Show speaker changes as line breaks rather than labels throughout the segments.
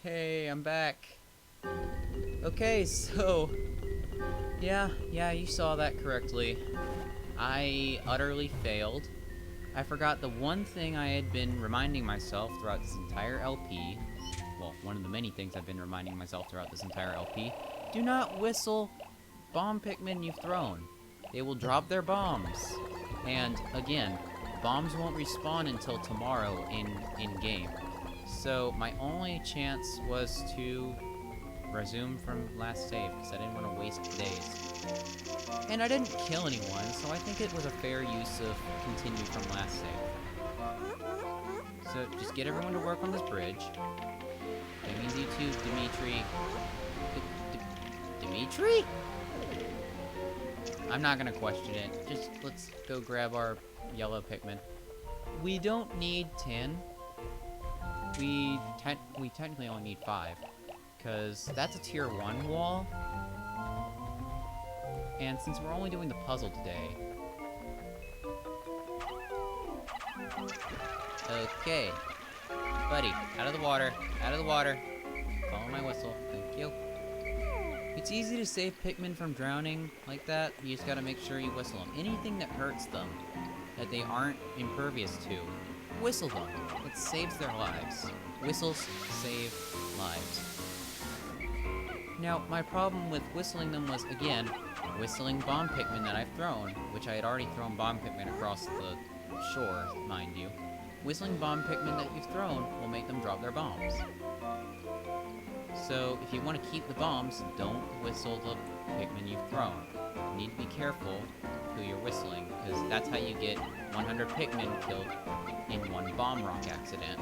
Hey, I'm back. Okay, so yeah, you saw that correctly. I utterly failed. I forgot the one thing I had been reminding myself throughout this entire LP. Well, one of the many things I've been reminding myself throughout this entire LP. Do not whistle bomb Pikmin you've thrown. They will drop their bombs. And again, bombs won't respawn until tomorrow in game. So my only chance was to resume from last save because I didn't want to waste days. And I didn't kill anyone, so I think it was a fair use of continue from last save. So just get everyone to work on this bridge. That means you too, Dimitri. Dimitri? I'm not gonna question it. Just let's go grab our yellow Pikmin. We don't need 10. We technically only need 5. Because that's a tier 1 wall. And since we're only doing the puzzle today... Okay. Buddy, out of the water. Out of the water. Follow my whistle. Thank you. It's easy to save Pikmin from drowning like that. You just gotta make sure you whistle them. Anything that hurts them, that they aren't impervious to, whistle them. It saves their lives. Whistles save lives. Now, my problem with whistling them was, again, whistling bomb Pikmin that I've thrown, which I had already thrown bomb Pikmin across the shore, mind you. Whistling bomb Pikmin that you've thrown will make them drop their bombs. So, if you want to keep the bombs, don't whistle the Pikmin you've thrown. You need to be careful who you're whistling, because that's how you get 100 Pikmin killed in one bomb rock accident.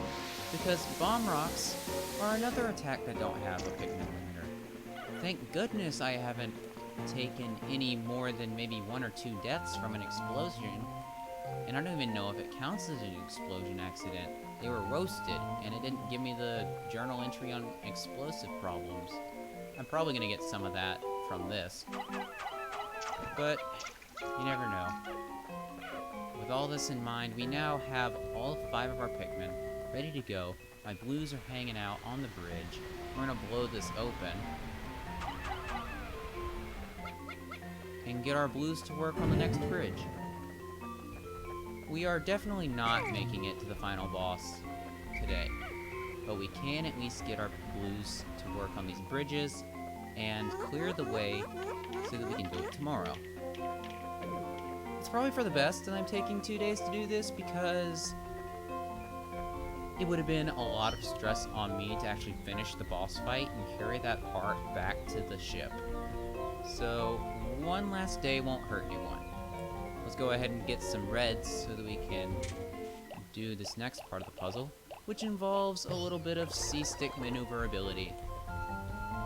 Because bomb rocks are another attack that don't have a Pikmin limiter. Thank goodness I haven't taken any more than maybe 1 or 2 deaths from an explosion, and I don't even know if it counts as an explosion accident. They were roasted, and it didn't give me the journal entry on explosive problems. I'm probably gonna get some of that from this. But you never know. With all this in mind, we now have all 5 of our Pikmin ready to go. My blues are hanging out on the bridge. We're gonna blow this open. And get our blues to work on the next bridge. We are definitely not making it to the final boss today, but we can at least get our blues to work on these bridges and clear the way so that we can do it tomorrow. It's probably for the best that I'm taking 2 days to do this, because it would have been a lot of stress on me to actually finish the boss fight and carry that part back to the ship. So one last day won't hurt anyone. Let's go ahead and get some reds so that we can do this next part of the puzzle, which involves a little bit of C-stick maneuverability.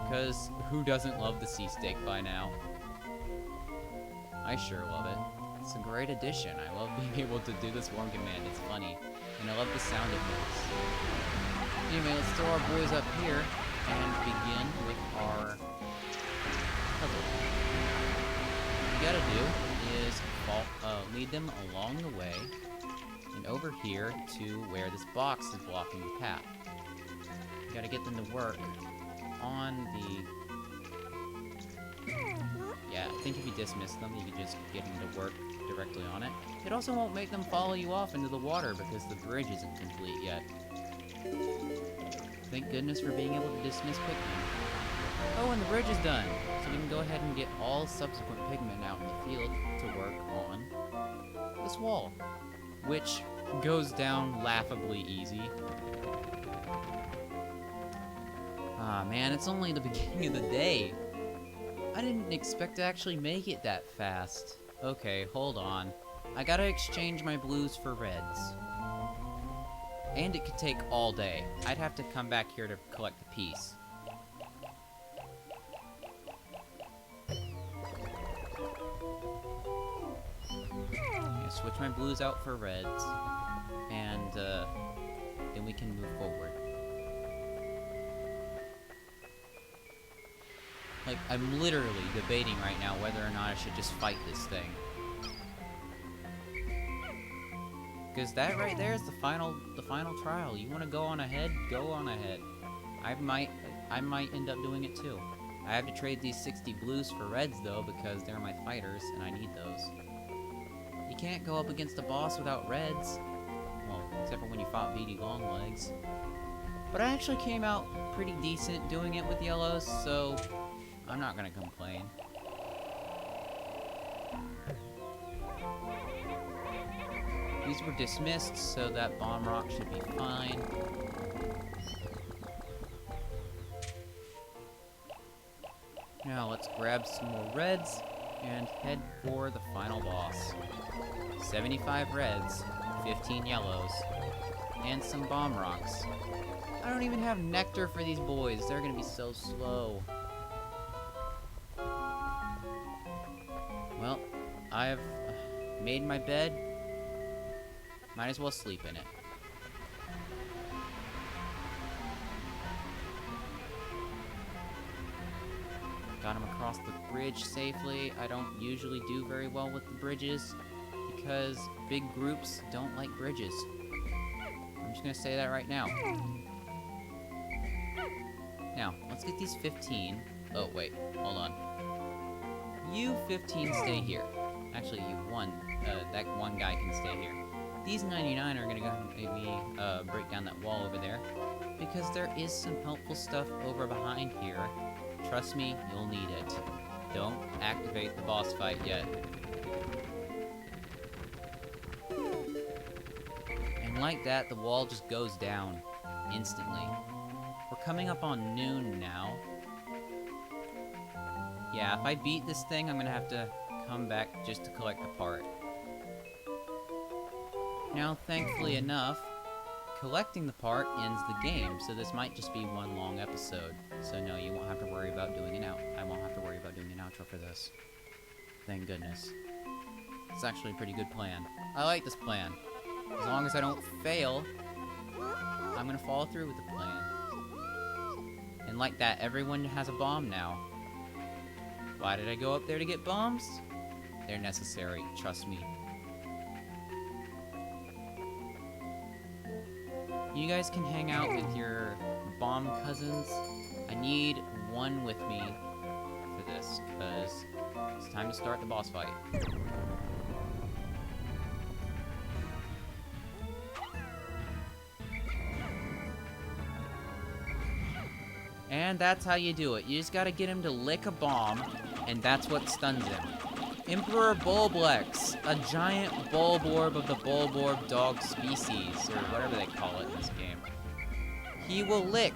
Because who doesn't love the C-stick by now? I sure love it. It's a great addition. I love being able to do this one command. It's funny. And I love the sound it makes. Anyway, let's throw our boys up here and begin with our puzzle. What you gotta do is lead them along the way and over here to where this box is blocking the path. You gotta get them to work on the... Yeah, I think if you dismiss them, you can just get them to work directly on it. It also won't make them follow you off into the water because the bridge isn't complete yet. Thank goodness for being able to dismiss Pikmin. Oh, and the bridge is done! So we can go ahead and get all subsequent Pikmin out in the field to work on this wall, which goes down laughably easy. Ah man, it's only the beginning of the day. I didn't expect to actually make it that fast. Okay, hold on. I gotta exchange my blues for reds. And it could take all day. I'd have to come back here to collect the piece. Switch my blues out for reds, and then we can move forward. Like, I'm literally debating right now whether or not I should just fight this thing. Because that right there is the final trial. You want to go on ahead? Go on ahead. I might end up doing it too. I have to trade these 60 blues for reds though, because they're my fighters and I need those. You can't go up against a boss without reds. Well, except for when you fought BD Longlegs. But I actually came out pretty decent doing it with yellows, so I'm not gonna complain. These were dismissed, so that bomb rock should be fine. Now let's grab some more reds and head for the final boss. 75 reds, 15 yellows, and some bomb rocks. I don't even have nectar for these boys. They're gonna be so slow. Well, I've made my bed. Might as well sleep in it. Got him across the bridge safely. I don't usually do very well with the bridges because big groups don't like bridges. I'm just gonna say that right now. Now, let's get these 15. Oh, wait, hold on. You 15 stay here. Actually, that one guy can stay here. These 99 are gonna go and maybe break down that wall over there, because there is some helpful stuff over behind here. Trust me, you'll need it. Don't activate the boss fight yet. And like that, the wall just goes down instantly. We're coming up on noon now. Yeah, if I beat this thing, I'm gonna have to come back just to collect the part. Now, thankfully enough, collecting the part ends the game, so this might just be one long episode. So no, you won't have to worry about doing an I won't have to worry about doing an outro for this. Thank goodness. It's actually a pretty good plan. I like this plan. As long as I don't fail, I'm gonna follow through with the plan. And like that, everyone has a bomb now. Why did I go up there to get bombs? They're necessary, trust me. You guys can hang out with your bomb cousins. I need one with me for this, because it's time to start the boss fight. And that's how you do it. You just gotta get him to lick a bomb, and that's what stuns him. Emperor Bulblax, a giant bulborb of the bulborb dog species, or whatever they call it in this game. He will lick.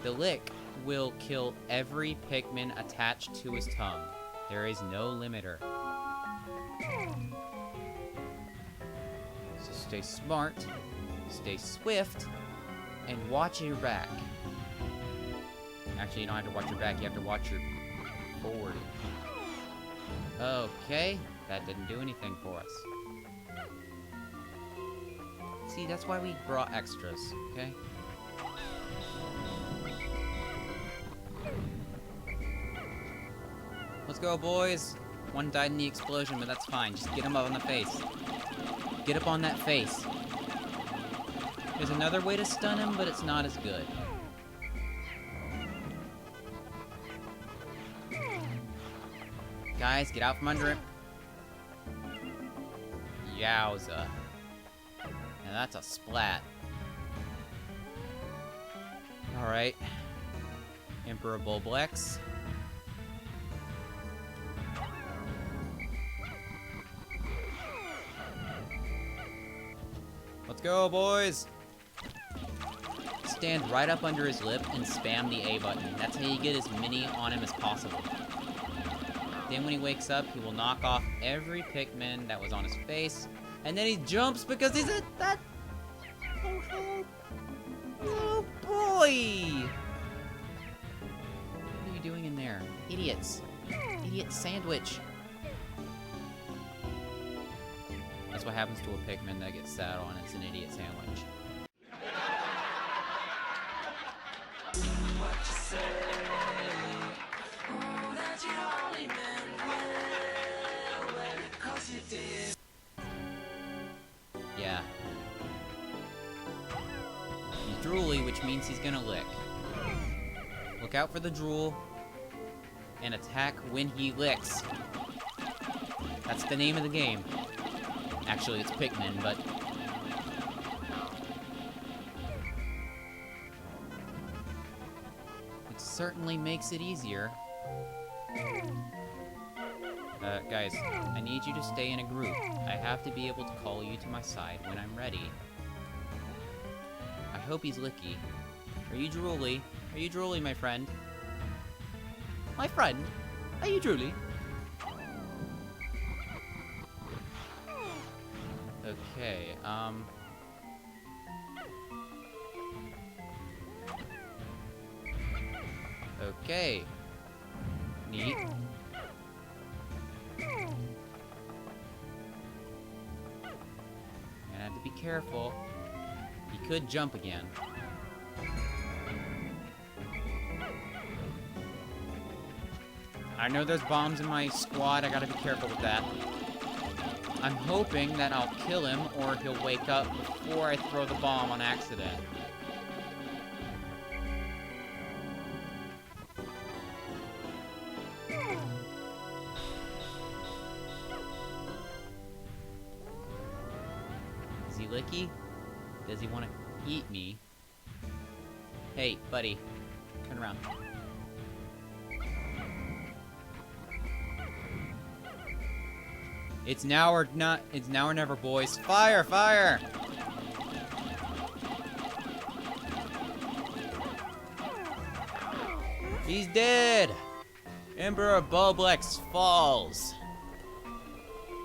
The lick will kill every Pikmin attached to his tongue. There is no limiter. So stay smart, stay swift, and watch your back. Actually, you don't have to watch your back, you have to watch your forward. Okay, that didn't do anything for us. See, that's why we brought extras, okay? Let's go, boys. One died in the explosion, but that's fine. Just get him up on the face. Get up on that face. There's another way to stun him, but it's not as good. Guys, get out from under him. Yowza. Now that's a splat. Alright. Emperor Bulblax. Let's go, boys! Stand right up under his lip and spam the A button. That's how you get as many on him as possible. Then when he wakes up, he will knock off every Pikmin that was on his face. And then he jumps because he's at that... Oh, boy! What are you doing in there? Idiots. Idiot sandwich. That's what happens to a Pikmin that gets sat on. It's an idiot sandwich. Yeah. You drooly, which means he's gonna lick. Look out for the drool, and attack when he licks. That's the name of the game. Actually, it's Pikmin, but... it certainly makes it easier. Guys, I need you to stay in a group. I have to be able to call you to my side when I'm ready. I hope he's licky. Are you drooly? Are you drooly, my friend? My friend? Are you drooly? Okay, okay. Neat. I have to be careful. He could jump again. I know there's bombs in my squad. I gotta be careful with that. I'm hoping that I'll kill him or he'll wake up before I throw the bomb on accident. Is he licky? Does he want to eat me? Hey, buddy. Turn around. It's now or not. It's now or never, boys. Fire! Fire! He's dead! Emperor Bulblax falls.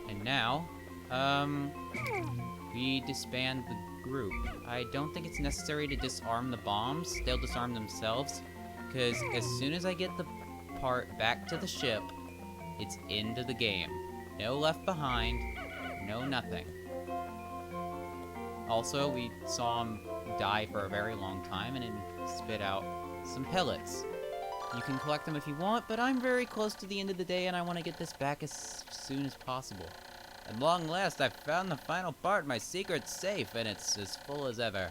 And now, we disband the group. I don't think it's necessary to disarm the bombs. They'll disarm themselves. Because as soon as I get the part back to the ship, it's into the game. No left behind, no nothing. Also, we saw him die for a very long time and then spit out some pellets. You can collect them if you want, but I'm very close to the end of the day and I want to get this back as soon as possible. At long last, I've found the final part of my secret safe and it's as full as ever.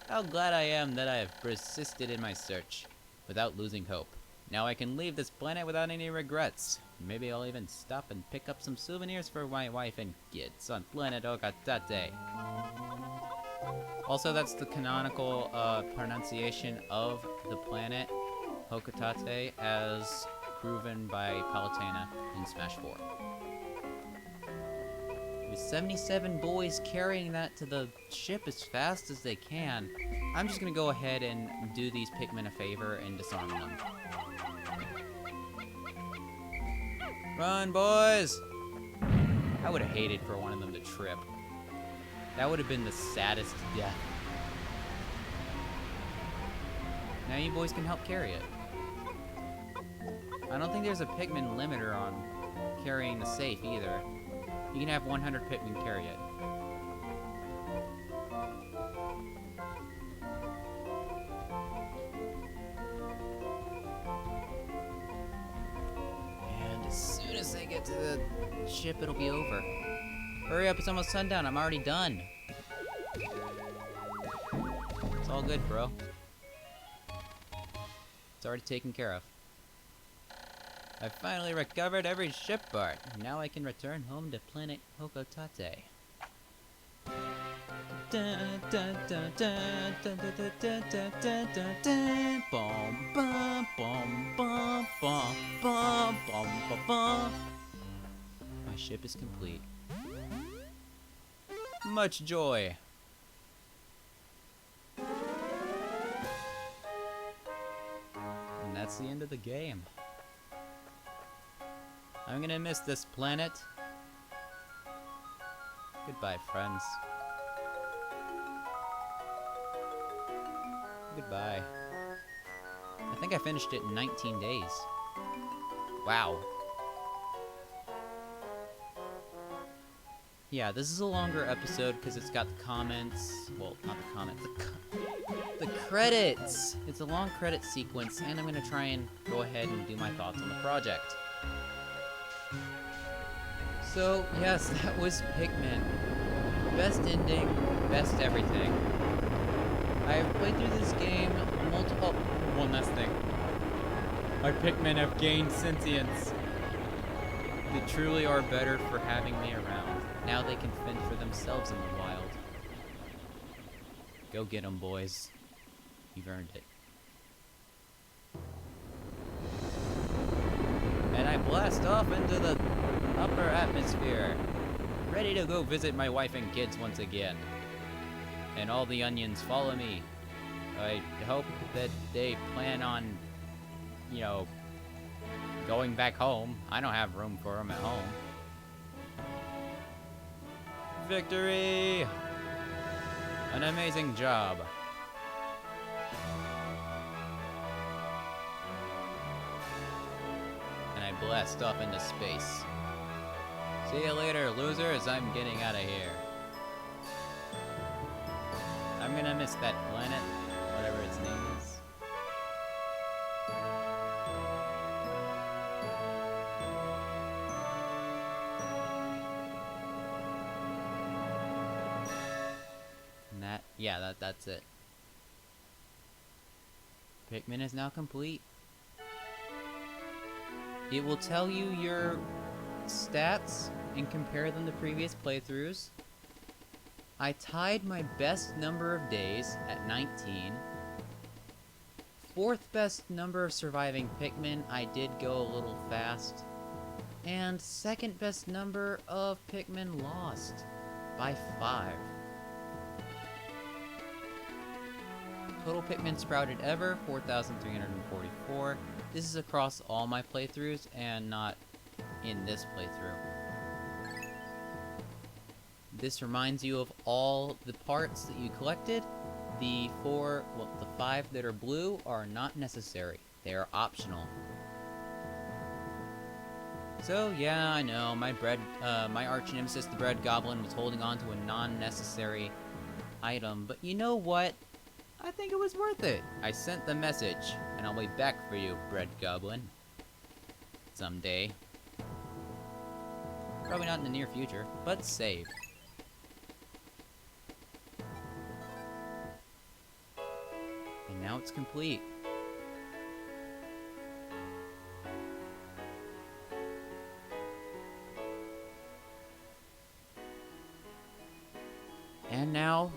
How glad I am that I have persisted in my search without losing hope. Now I can leave this planet without any regrets. Maybe I'll even stop and pick up some souvenirs for my wife and kids on planet Hokotate. Also, that's the canonical pronunciation of the planet Hokotate as proven by Palutena in Smash 4. With 77 boys carrying that to the ship as fast as they can, I'm just gonna go ahead and do these Pikmin a favor and disarm them. Run, boys! I would have hated for one of them to trip. That would have been the saddest death. Now you boys can help carry it. I don't think there's a Pikmin limiter on carrying the safe either. You can have 100 Pikmin carry it. As soon as they get to the ship, it'll be over. Hurry up, it's almost sundown. I'm already done. It's all good, bro. It's already taken care of. I've finally recovered every ship part. Now I can return home to planet Hokotate. My ship is complete. Much joy. And that's the end of the game. I'm gonna miss this planet. Goodbye, friends. Goodbye. I think I finished it in 19 days. Wow. Yeah, this is a longer episode because it's got the comments. Well, not the comments. The credits! It's a long credit sequence, and I'm gonna try and go ahead and do my thoughts on the project. So, yes, that was Pikmin. Best ending, best everything. I've played through this game multiple... Oh, one last thing. My Pikmin have gained sentience. They truly are better for having me around. Now they can fend for themselves in the wild. Go get 'em, boys. You've earned it. And I blast off into the upper atmosphere, ready to go visit my wife and kids once again. And all the onions follow me. I hope that they plan on, you know, going back home. I don't have room for them at home. Victory! An amazing job. And I blast off into space. See you later, losers. I'm getting out of here. I'm gonna miss that planet, whatever its name is. And that's it. Pikmin is now complete. It will tell you your stats and compare them to previous playthroughs. I tied my best number of days at 19. Fourth best number of surviving Pikmin, I did go a little fast. And second best number of Pikmin lost by 5. Total Pikmin sprouted ever, 4,344. This is across all my playthroughs and not in this playthrough. This reminds you of all the parts that you collected. The 5 that are blue are not necessary. They are optional. So yeah, I know, my arch nemesis, the bread goblin, was holding on to a non-necessary item, but you know what? I think it was worth it. I sent the message, and I'll be back for you, bread goblin. Someday. Probably not in the near future, but save. And now it's complete. And now,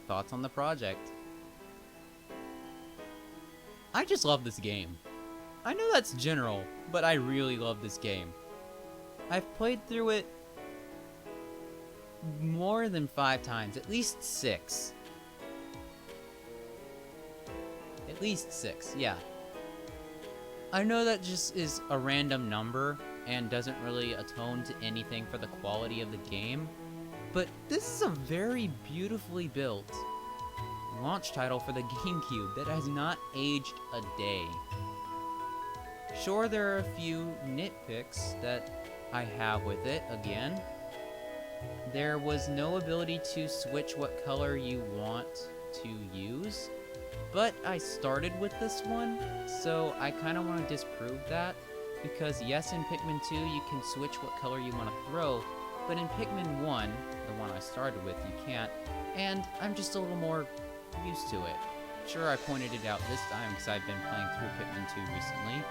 thoughts on the project. I just love this game. I know that's general, but I really love this game. I've played through it more than 5 times, at least 6. At least 6, yeah. I know that just is a random number and doesn't really atone to anything for the quality of the game, but this is a very beautifully built launch title for the GameCube that has not aged a day. Sure, there are a few nitpicks that I have with it. Again, there was no ability to switch what color you want to use, but I started with this one, so I kind of want to disprove that, because yes, in Pikmin 2 you can switch what color you want to throw, but in Pikmin 1, the one I started with, you can't, and I'm just a little more used to it. Sure, I pointed it out this time because I've been playing through Pikmin 2 recently.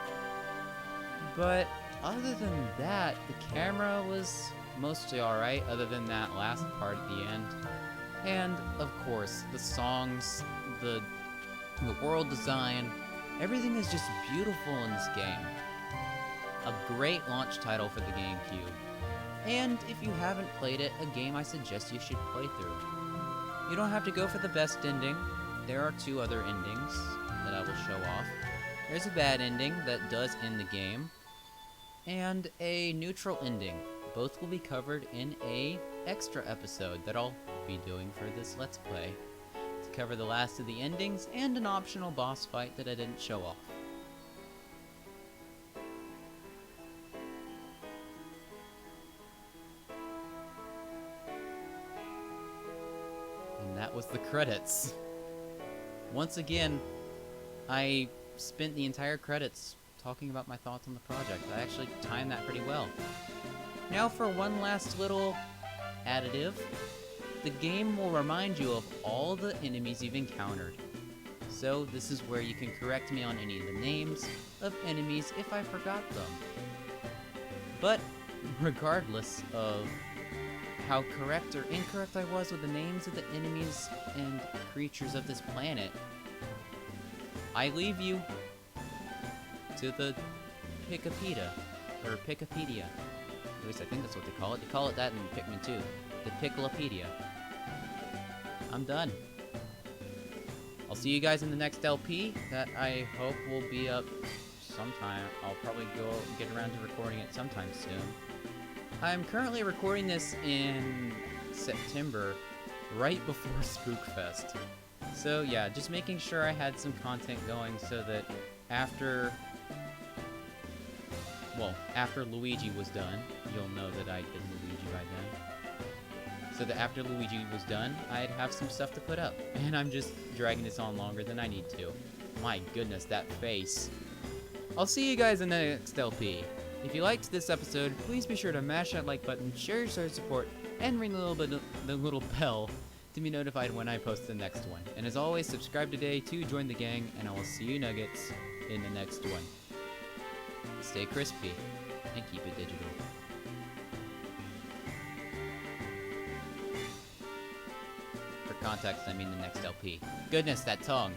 But other than that, the camera was mostly alright, other than that last part at the end. And, of course, the songs, the world design, everything is just beautiful in this game. A great launch title for the GameCube. And if you haven't played it, a game I suggest you should play through. You don't have to go for the best ending. There are 2 other endings that I will show off. There's a bad ending that does end the game, and a neutral ending. Both will be covered in a extra episode that I'll be doing for this Let's Play, to cover the last of the endings and an optional boss fight that I didn't show off. And that was the credits. Once again, I spent the entire credits talking about my thoughts on the project. I actually timed that pretty well. Now for one last little additive. The game will remind you of all the enemies you've encountered. So this is where you can correct me on any of the names of enemies if I forgot them. But regardless of how correct or incorrect I was with the names of the enemies and creatures of this planet, I leave you to the Wikipedia, or Wikipedia. At least I think that's what they call it. They call it that in Pikmin 2. The Picklepedia. I'm done. I'll see you guys in the next LP that I hope will be up sometime. I'll probably get around to recording it sometime soon. I'm currently recording this in September, right before Spookfest. So yeah, just making sure I had some content going so that after Luigi was done, you'll know that I did Luigi by then. So that after Luigi was done, I'd have some stuff to put up. And I'm just dragging this on longer than I need to. My goodness, that face. I'll see you guys in the next LP. If you liked this episode, please be sure to mash that like button, share your support, and ring the little bell to be notified when I post the next one. And as always, subscribe today to join the gang, and I will see you nuggets in the next one. Stay crispy, and keep it digital. For context, I mean the next LP. Goodness, that tongue.